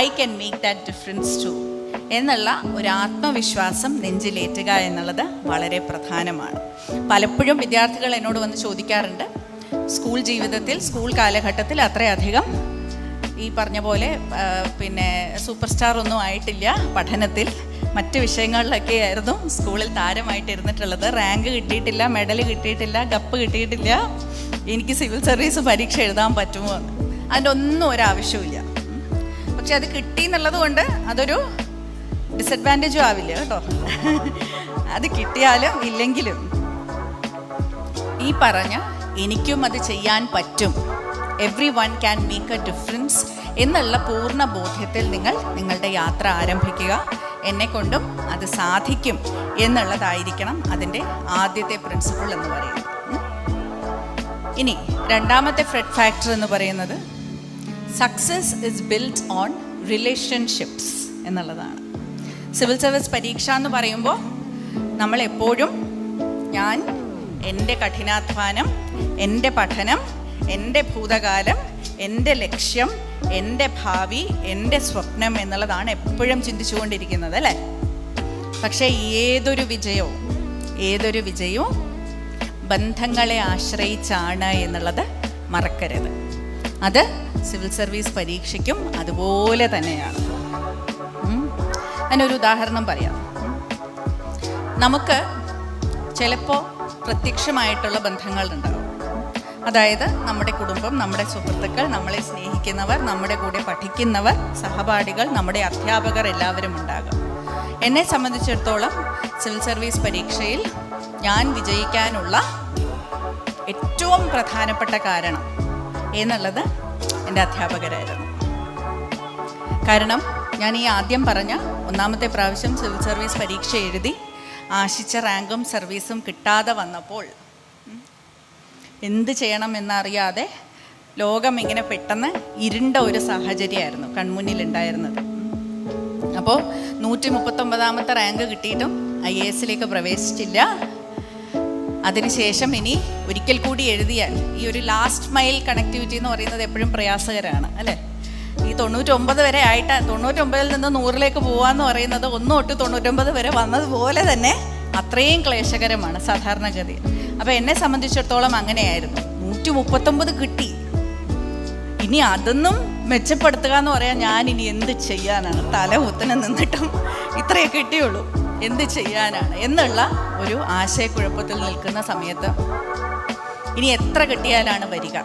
I can make that difference to എന്നുള്ള ഒരു ആത്മവിശ്വാസം നെഞ്ചിലേറ്റുക എന്നുള്ളത് വളരെ പ്രധാനമാണ്. പലപ്പോഴും വിദ്യാർത്ഥികൾ എന്നോട് വന്ന് ചോദിക്കാറുണ്ട്, സ്കൂൾ ജീവിതത്തിൽ, സ്കൂൾ കാലഘട്ടത്തിൽ അത്രയധികം ഈ പറഞ്ഞ പോലെ സൂപ്പർ സ്റ്റാർ ഒന്നും ആയിട്ടില്ല, പഠനത്തിൽ മറ്റ് വിഷയങ്ങളിലൊക്കെ ആയിരുന്നു സ്കൂളിൽ താരമായിട്ട് ഇരുന്നിട്ടുള്ളത്, റാങ്ക് കിട്ടിയിട്ടില്ല, മെഡൽ കിട്ടിയിട്ടില്ല, കപ്പ് കിട്ടിയിട്ടില്ല, എനിക്ക് സിവിൽ സർവീസ് പരീക്ഷ എഴുതാൻ പറ്റുമോ എന്ന്. അതിൻ്റെ ഒന്നും ഒരാവശ്യമില്ല. പക്ഷെ അത് കിട്ടി എന്നുള്ളത് കൊണ്ട് അതൊരു ഡിസഡ്വാൻറ്റേജും ആവില്ല കേട്ടോ. അത് കിട്ടിയാലും ഇല്ലെങ്കിലും ഈ പറഞ്ഞ എനിക്കും അത് ചെയ്യാൻ പറ്റും, every one can make A difference എന്നുള്ള പൂർണ്ണ ബോധ്യത്തിൽ നിങ്ങൾ നിങ്ങളുടെ യാത്ര ആരംഭിക്കുക. എന്നെക്കൊണ്ടും അത് സാധിക്കും എന്നുള്ളതായിരിക്കണം അതിൻ്റെ ആദ്യത്തെ പ്രിൻസിപ്പിൾ എന്ന് പറയുന്നത്. ഇനി രണ്ടാമത്തെ ഫ്രെഡ് ഫാക്ടർ എന്ന് പറയുന്നത് success is built on relationships എന്നുള്ളതാണ്. സിവിൽ സർവീസ് പരീക്ഷ എന്ന് പറയുമ്പോൾ നമ്മൾ എപ്പോഴും ഞാൻ, എൻ്റെ കഠിനാധ്വാനം, എൻ്റെ പഠനം, എൻ്റെ ഭൂതകാലം, എൻ്റെ ലക്ഷ്യം, എൻ്റെ ഭാവി, എൻ്റെ സ്വപ്നം എന്നുള്ളതാണ് എപ്പോഴും ചിന്തിച്ചുകൊണ്ടിരിക്കുന്നത് അല്ലേ. പക്ഷേ ഏതൊരു വിജയവും ബന്ധങ്ങളെ ആശ്രയിച്ചാണ് എന്നുള്ളത് മറക്കരുത്. അത് സിവിൽ സർവീസ് പരീക്ഷയ്ക്കും അതുപോലെ തന്നെയാണ്. അതിനൊരു ഉദാഹരണം പറയാം. നമുക്ക് ചിലപ്പോൾ പ്രത്യക്ഷമായിട്ടുള്ള ബന്ധങ്ങളുണ്ടാകും. അതായത് നമ്മുടെ കുടുംബം, നമ്മുടെ സുഹൃത്തുക്കൾ, നമ്മളെ സ്നേഹിക്കുന്നവർ, നമ്മുടെ കൂടെ പഠിക്കുന്നവർ, സഹപാഠികൾ, നമ്മുടെ അധ്യാപകർ എല്ലാവരും ഉണ്ടാകും. എന്നെ സംബന്ധിച്ചിടത്തോളം സിവിൽ സർവീസ് പരീക്ഷയിൽ ഞാൻ വിജയിക്കാനുള്ള ഏറ്റവും പ്രധാനപ്പെട്ട കാരണം എന്നുള്ളത് എൻ്റെ അധ്യാപകരായിരുന്നു. കാരണം ഞാൻ ഈ ആദ്യം പറഞ്ഞ ഒന്നാമത്തെ പ്രാവശ്യം സിവിൽ സർവീസ് പരീക്ഷ എഴുതി ആശിച്ച റാങ്കും സർവീസും കിട്ടാതെ വന്നപ്പോൾ എന്ത് ചെയ്യണം എന്നറിയാതെ ലോകം ഇങ്ങനെ പെട്ടെന്ന് ഇരുണ്ട ഒരു സാഹചര്യമായിരുന്നു കൺമുന്നിലുണ്ടായിരുന്നത്. അപ്പോൾ 139ാമത്തെ റാങ്ക് കിട്ടിയിട്ടും IAS പ്രവേശിച്ചില്ല. അതിനുശേഷം ഇനി ഒരിക്കൽ കൂടി എഴുതിയാൽ ഈ ഒരു ലാസ്റ്റ് മൈൽ കണക്ടിവിറ്റി എന്ന് പറയുന്നത് എപ്പോഴും പ്രയാസകരമാണ് അല്ലേ. ഈ 99 വരെ ആയിട്ട് 99ൽ നിന്ന് 100ലേക്ക് പോകാമെന്ന് പറയുന്നത് 1 തൊട്ട് 99 വരെ വന്നതുപോലെ തന്നെ അത്രയും ക്ലേശകരമാണ് സാധാരണഗതിയിൽ. അപ്പോൾ എന്നെ സംബന്ധിച്ചിടത്തോളം അങ്ങനെയായിരുന്നു. 139 കിട്ടി, ഇനി അതൊന്നും മെച്ചപ്പെടുത്തുക എന്ന് പറയാൻ ഞാൻ ഇനി എന്ത് ചെയ്യാനാണ്, തല കുത്തനെ നിന്നിട്ടും ഇത്രയേ കിട്ടിയുള്ളൂ, എന്ത് ചെയ്യാനാണ് എന്നുള്ള ഒരു ആശയക്കുഴപ്പത്തിൽ നിൽക്കുന്ന സമയത്ത് ഇനി എത്ര കിട്ടിയാലാണ് വരിക,